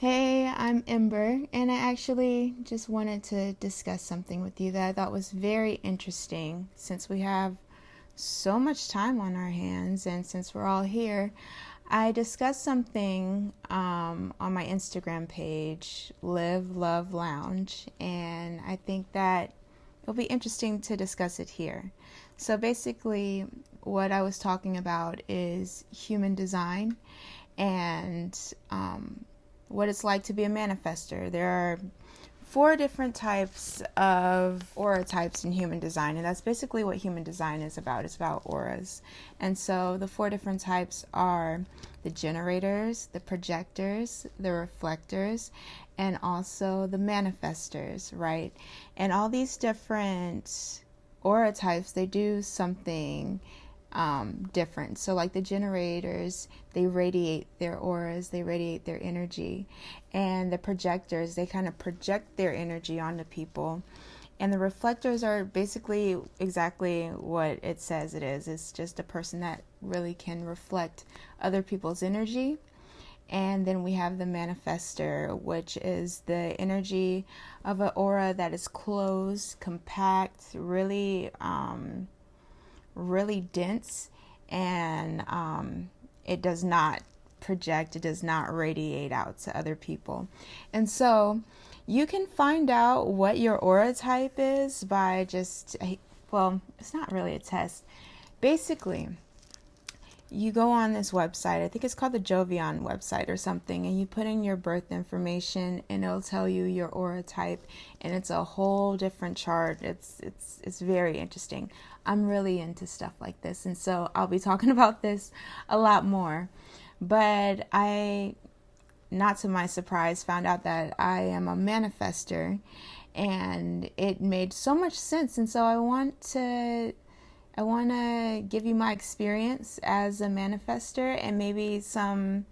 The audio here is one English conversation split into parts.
Hey, I'm Ember, and I actually just wanted to discuss something with you that I thought was very interesting since we have so much time on our hands and since we're all here. I discussed something on my Instagram page, Live Love Lounge, and I think that it'll be interesting to discuss it here. So basically, what I was talking about is human design and what it's like to be a manifester. There are four different types of aura types in human design, and that's basically what human design is about. It's about auras. And so the four different types are the generators, the projectors, the reflectors, and also the manifestors, right? And all these different aura types, they do something different. So like the generators, they radiate their auras, they radiate their energy. And the projectors, they kind of project their energy onto people. And the reflectors are basically exactly what it says it is. It's just a person that really can reflect other people's energy. And then we have the manifestor, which is the energy of an aura that is closed, compact, really dense, and it does not project, it does not radiate out to other people. And so you can find out what your aura type is by just, well, it's not really a test. Basically, you go on this website, I think it's called the Jovian website or something, and you put in your birth information and it'll tell you your aura type, and it's a whole different chart. It's very interesting. I'm really into stuff like this, and so I'll be talking about this a lot more. But I, not to my surprise, found out that I am a manifester, and it made so much sense, and so I want to give you my experience as a manifester and maybe some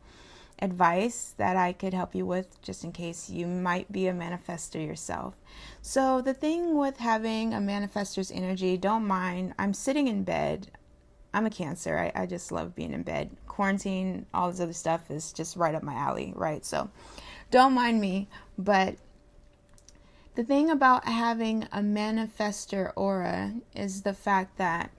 advice that I could help you with just in case you might be a manifester yourself. So the thing with having a manifestor's energy, don't mind, I'm sitting in bed. I'm a Cancer. I just love being in bed. Quarantine, all this other stuff is just right up my alley, right? So don't mind me. But the thing about having a manifestor aura is the fact that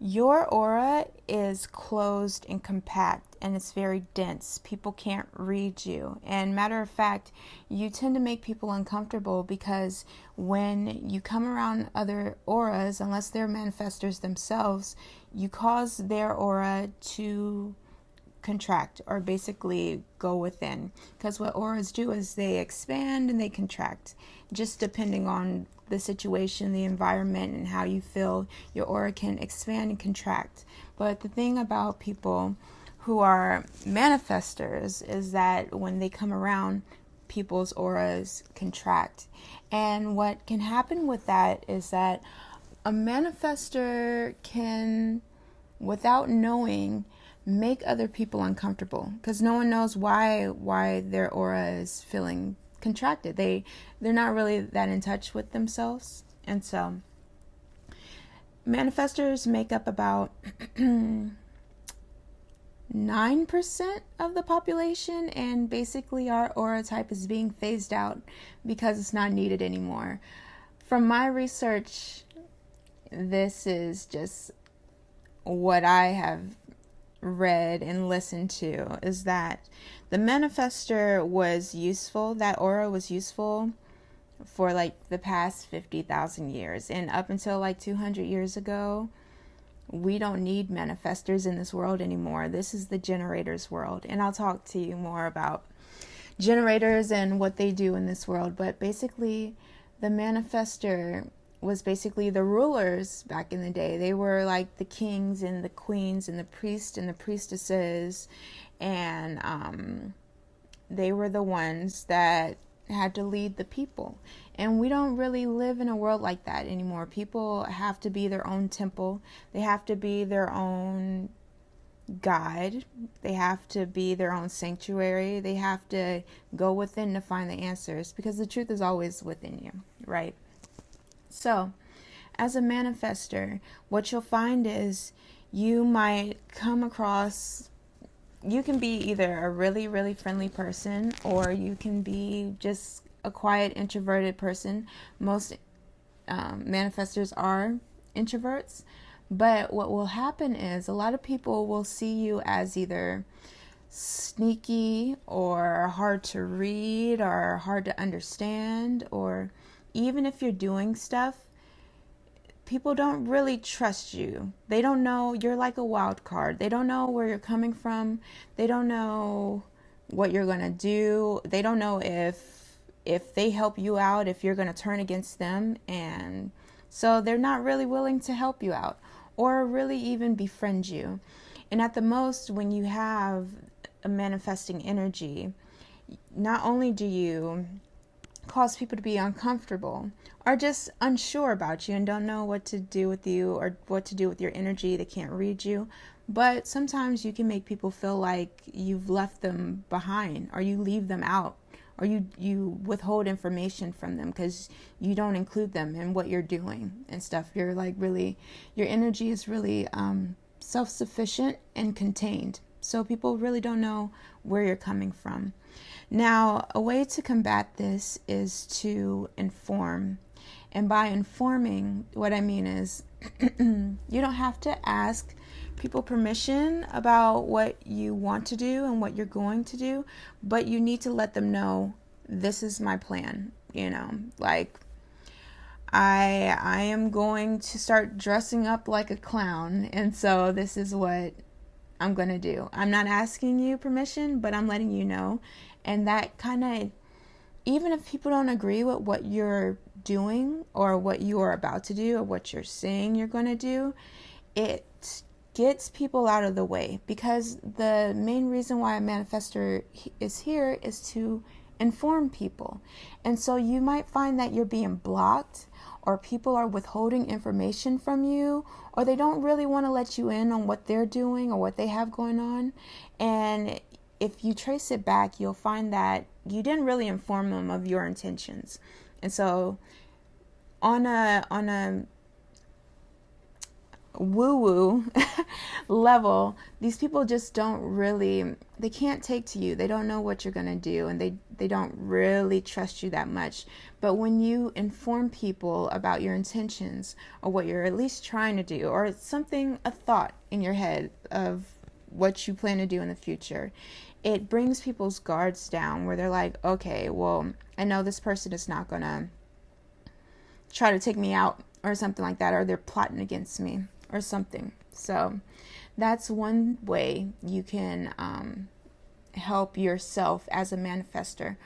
your aura is closed and compact, and it's very dense. People can't read you. And matter of fact, you tend to make people uncomfortable because when you come around other auras, unless they're manifestors themselves, you cause their aura to contract or basically go within, because what auras do is they expand and they contract just depending on the situation, the environment, and how you feel. Your aura can expand and contract. But the thing about people who are manifestors is that when they come around, people's auras contract. And what can happen with that is that a manifestor can, without knowing, make other people uncomfortable because no one knows why their aura is feeling contracted. They're not really that in touch with themselves. And so manifestors make up about 9% of the population, and basically our aura type is being phased out because it's not needed anymore. From my research, this is just what I have read and listened to, is that the manifestor was useful, that aura was useful for like the past 50,000 years, and up until like 200 years ago, we don't need manifestors in this world anymore. This is the generators world, and I'll talk to you more about generators and what they do in this world. But basically, the manifestor was basically the rulers back in the day. They were like the kings and the queens and the priests and the priestesses, and they were the ones that had to lead the people. And we don't really live in a world like that anymore. People have to be their own temple. They have to be their own guide. They have to be their own sanctuary. They have to go within to find the answers, because the truth is always within you, right? So, as a manifestor, what you'll find is you might come across you can be either a really, really friendly person, or you can be just a quiet, introverted person. Most manifestors are introverts. But what will happen is a lot of people will see you as either sneaky or hard to read or hard to understand, or even if you're doing stuff, people don't really trust you. They don't know, you're like a wild card. They don't know where you're coming from. They don't know what you're going to do. They don't know if they help you out, if you're going to turn against them. And so they're not really willing to help you out or really even befriend you. And at the most, when you have a manifesting energy, not only do you cause people to be uncomfortable or just unsure about you and don't know what to do with you or what to do with your energy, they can't read you, but sometimes you can make people feel like you've left them behind, or you leave them out, or you withhold information from them because you don't include them in what you're doing and stuff. You're like really, your energy is really self-sufficient and contained, so people really don't know where you're coming from. Now, a way to combat this is to inform. And by informing, what I mean is you don't have to ask people permission about what you want to do and what you're going to do, but you need to let them know, this is my plan. Like, I am going to start dressing up like a clown, and so this is what I'm going to do. I'm not asking you permission, but I'm letting you know. And that kind of, even if people don't agree with what you're doing or what you are about to do or what you're saying you're going to do, it gets people out of the way, because the main reason why a manifestor is here is to inform people. And so you might find that you're being blocked, or people are withholding information from you, or they don't really want to let you in on what they're doing or what they have going on. And if you trace it back, you'll find that you didn't really inform them of your intentions. And so on a woo-woo level, these people just don't really, they can't take to you. They don't know what you're going to do, and they don't really trust you that much. But when you inform people about your intentions, or what you're at least trying to do, or something, a thought in your head of what you plan to do in the future, it brings people's guards down, where they're like, okay, well, I know this person is not going to try to take me out or something like that, or they're plotting against me or something. So that's one way you can help yourself as a manifestor.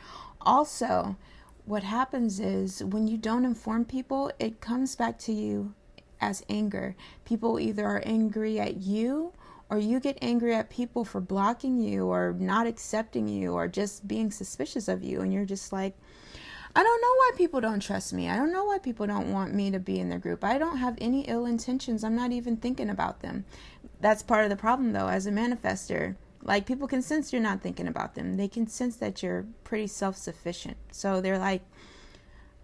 Also, what happens is when you don't inform people, it comes back to you as anger. People either are angry at you, or you get angry at people for blocking you or not accepting you or just being suspicious of you. And you're just like, I don't know why people don't trust me. I don't know why people don't want me to be in their group. I don't have any ill intentions. I'm not even thinking about them. That's part of the problem, though, as a manifestor. Like, people can sense you're not thinking about them. They can sense that you're pretty self-sufficient. So they're like,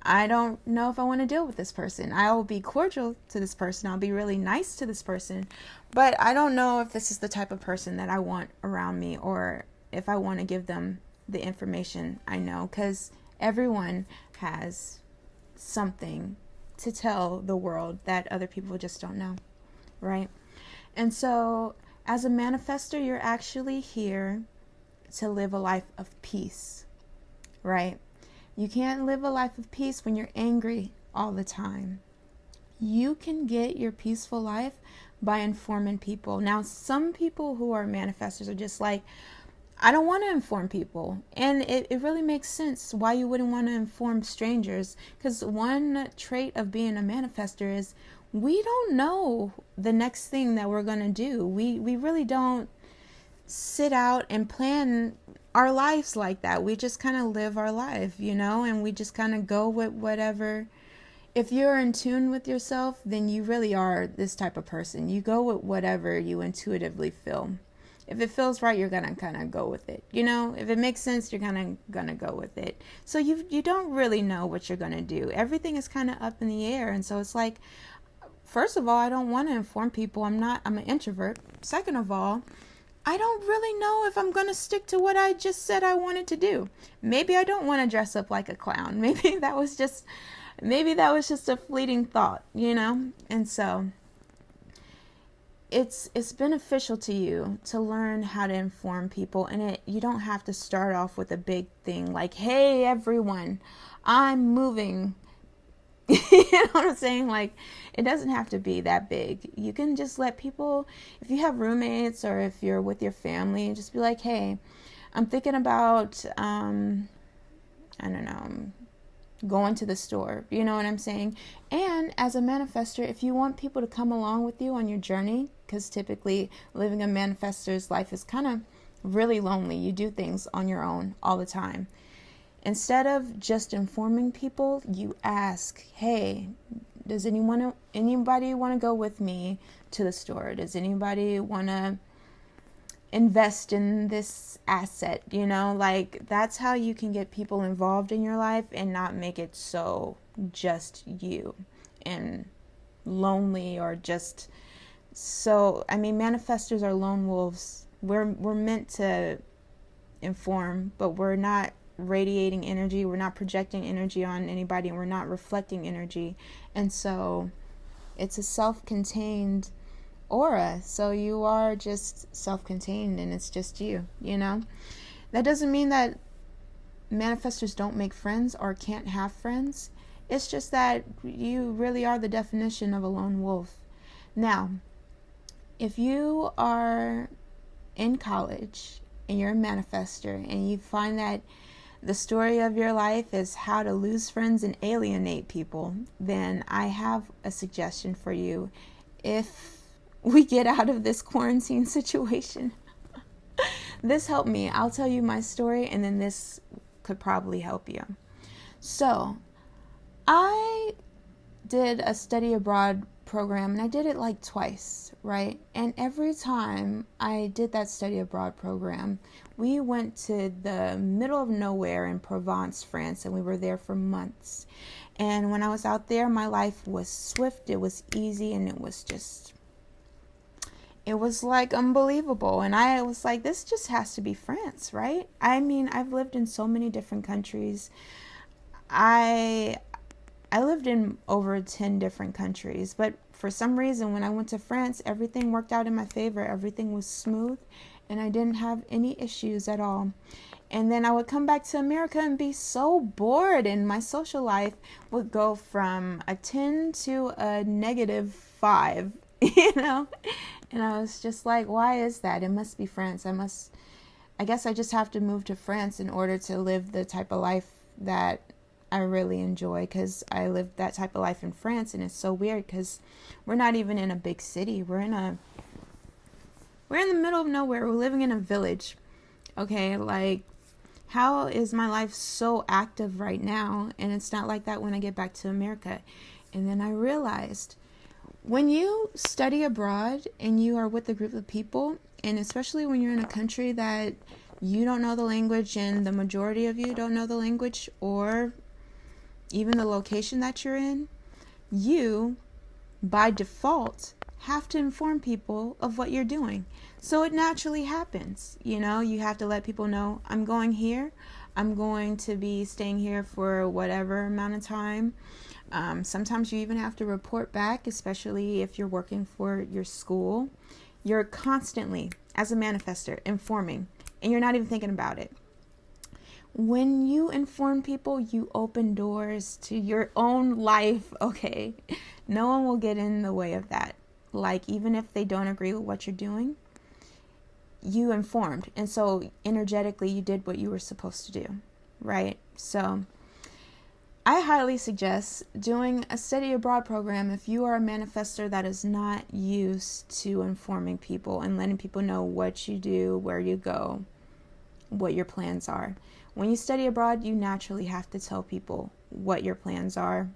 I don't know if I want to deal with this person. I'll be cordial to this person. I'll be really nice to this person. But I don't know if this is the type of person that I want around me, or if I want to give them the information I know. Because everyone has something to tell the world that other people just don't know, right? And so as a manifestor, you're actually here to live a life of peace, right? You can't live a life of peace when you're angry all the time. You can get your peaceful life by informing people. Now, some people who are manifestors are just like, I don't want to inform people. And it really makes sense why you wouldn't want to inform strangers. Because one trait of being a manifestor is we don't know the next thing that we're going to do. We really don't sit out and plan our lives like that. We just kind of live our life, and we just kind of go with whatever. If you're in tune with yourself, then you really are this type of person. You go with whatever you intuitively feel. If it feels right, you're going to kind of go with it. If it makes sense, you're kind of going to go with it. So you don't really know what you're going to do. Everything is kind of up in the air. And so it's like, first of all, I don't want to inform people. I'm an introvert. Second of all, I don't really know if I'm going to stick to what I just said I wanted to do. Maybe I don't want to dress up like a clown. Maybe that was just a fleeting thought, you know? And so it's beneficial to you to learn how to inform people, and you don't have to start off with a big thing like, "Hey everyone, I'm moving." You know what I'm saying? Like, it doesn't have to be that big. You can just let people, if you have roommates or if you're with your family, just be like, "Hey, I'm thinking about I don't know, going to the store." You know what I'm saying? And as a manifestor, if you want people to come along with you on your journey, because typically living a manifestor's life is kind of really lonely. You do things on your own all the time. Instead of just informing people, you ask, "Hey, does anybody want to go with me to the store? Does anybody want to invest in this asset?" You know, like, that's how you can get people involved in your life and not make it so just you and lonely, or just so, I mean, manifestors are lone wolves. We're meant to inform, but we're not radiating energy, we're not projecting energy on anybody, and we're not reflecting energy. And so it's a self-contained aura. So you are just self-contained, and it's just you, you know? That doesn't mean that manifestors don't make friends or can't have friends. It's just that you really are the definition of a lone wolf. Now, if you are in college and you're a manifestor and you find that the story of your life is how to lose friends and alienate people, then I have a suggestion for you. If we get out of this quarantine situation, this helped me. I'll tell you my story, and then this could probably help you. So, I did a study abroad program, and I did it like twice, right? And every time I did that study abroad program, we went to the middle of nowhere in Provence, France, and we were there for months. And when I was out there, my life was swift, it was easy, and it was like unbelievable. And I was like, this just has to be France, right? I mean, I've lived in so many different countries. I lived in over 10 different countries, but for some reason, when I went to France, everything worked out in my favor. Everything was smooth, and I didn't have any issues at all. And then I would come back to America and be so bored, and my social life would go from a 10 to a -5, you know? And I was just like, why is that? It must be France. I guess I just have to move to France in order to live the type of life that I really enjoy, because I lived that type of life in France, and it's so weird because we're not even in a big city. We're in the middle of nowhere. We're living in a village. Okay, like, how is my life so active right now, and it's not like that when I get back to America? And then I realized, when you study abroad and you are with a group of people, and especially when you're in a country that you don't know the language and the majority of you don't know the language, or even the location that you're in, you, by default, have to inform people of what you're doing. So it naturally happens. You know, you have to let people know, I'm going here. I'm going to be staying here for whatever amount of time. Sometimes you even have to report back, especially if you're working for your school. You're constantly, as a manifestor, informing, and you're not even thinking about it. When you inform people, you open doors to your own life, okay? No one will get in the way of that. Like, even if they don't agree with what you're doing, you informed. And so, energetically, you did what you were supposed to do, right? So, I highly suggest doing a study abroad program if you are a manifestor that is not used to informing people and letting people know what you do, where you go, what your plans are. When you study abroad, you naturally have to tell people what your plans are,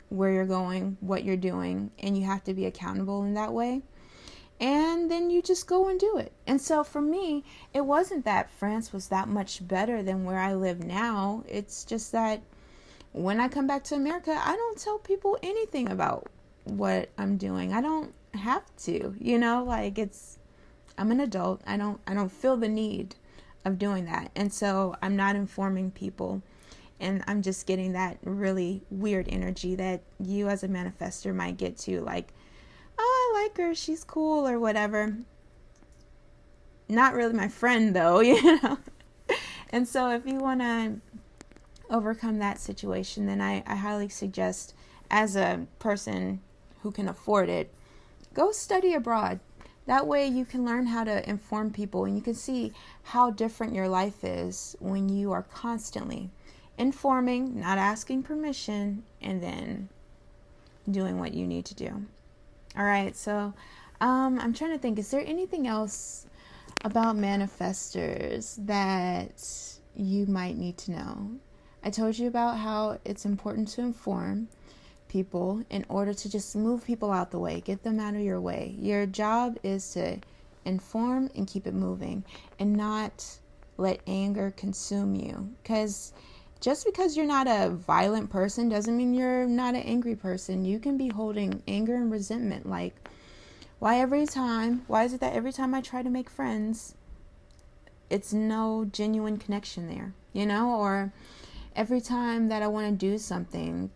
where you're going, what you're doing, and you have to be accountable in that way. And then you just go and do it. And so for me, it wasn't that France was that much better than where I live now. It's just that when I come back to America, I don't tell people anything about what I'm doing. I don't have to, you know, like, I'm an adult. I don't feel the need of doing that. And so I'm not informing people. And I'm just getting that really weird energy that you as a manifestor might get to, like, oh, I like her, she's cool or whatever. Not really my friend though, you know. And so if you want to overcome that situation, then I highly suggest, as a person who can afford it, go study abroad. That way you can learn how to inform people, and you can see how different your life is when you are constantly informing, not asking permission, and then doing what you need to do. All right, so I'm trying to think, is there anything else about manifestors that you might need to know? I told you about how it's important to inform people in order to just move people out the way, get them out of your way. Your job is to inform and keep it moving, and not let anger consume you. Because just because you're not a violent person doesn't mean you're not an angry person. You can be holding anger and resentment, like, why is it that every time I try to make friends, it's no genuine connection there, you know? Or every time that I want to do something,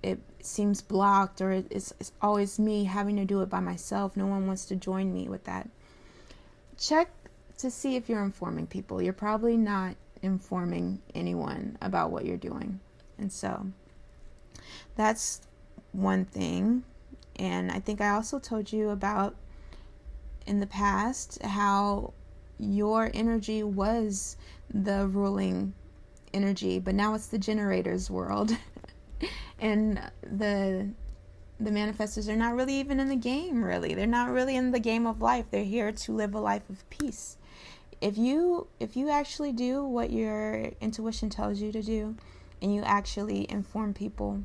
it seems blocked, or it's always me having to do it by myself. No one wants to join me with that. Check to see if you're informing people. You're probably not informing anyone about what you're doing. And so that's one thing. And I think I also told you about in the past how your energy was the ruling energy, but now it's the generator's world. And the manifestors are not really even in the game, really. They're not really in the game of life. They're here to live a life of peace. If you actually do what your intuition tells you to do, and you actually inform people,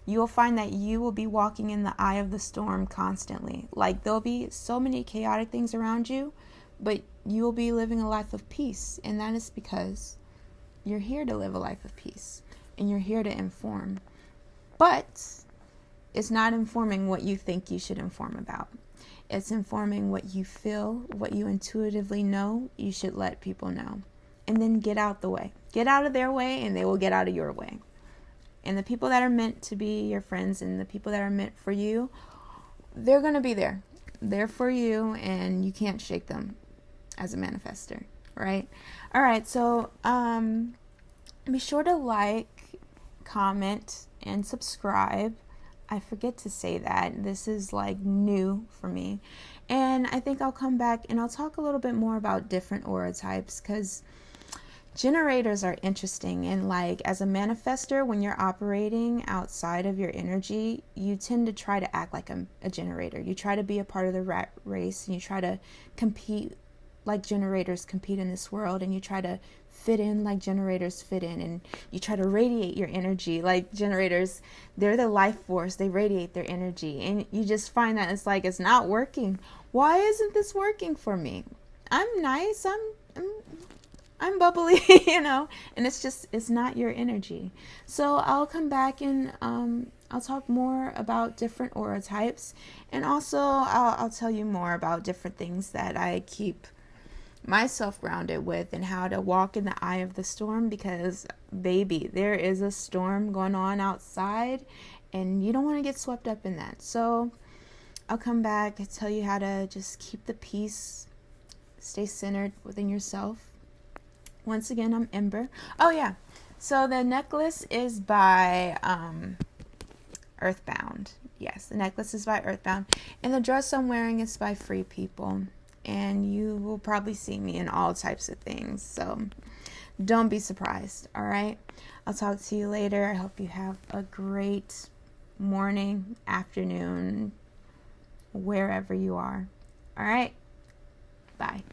you will find that you will be walking in the eye of the storm constantly. Like, there'll be so many chaotic things around you, but you will be living a life of peace. And that is because you're here to live a life of peace, and you're here to inform. But it's not informing what you think you should inform about. It's informing what you feel, what you intuitively know you should let people know. And then get out the way. Get out of their way, and they will get out of your way. And the people that are meant to be your friends, and the people that are meant for you, they're going to be there. They're for you, and you can't shake them as a manifestor, right? All right, so be sure to like, comment, and subscribe. I forget to say that. This is like new for me. And I think I'll come back and I'll talk a little bit more about different aura types, because generators are interesting. And like, as a manifestor, when you're operating outside of your energy, you tend to try to act like a generator. You try to be a part of the rat race, and you try to compete like generators compete in this world, and you try to fit in like generators fit in, and you try to radiate your energy like generators. They're the life force. They radiate their energy, and you just find that it's not working. Why isn't this working for me? I'm nice. I'm bubbly, you know, and it's not your energy. So I'll come back and I'll talk more about different aura types, and also I'll tell you more about different things that I keep myself grounded with, and how to walk in the eye of the storm, because baby, there is a storm going on outside, and you don't want to get swept up in that. So I'll come back and tell you how to just keep the peace, stay centered within yourself. Once again, I'm Ember. Oh yeah, so the necklace is by Earthbound. Yes, the necklace is by Earthbound, and the dress I'm wearing is by Free People. And you will probably see me in all types of things, so don't be surprised. All right, I'll talk to you later. I hope you have a great morning, afternoon, wherever you are. All right, bye.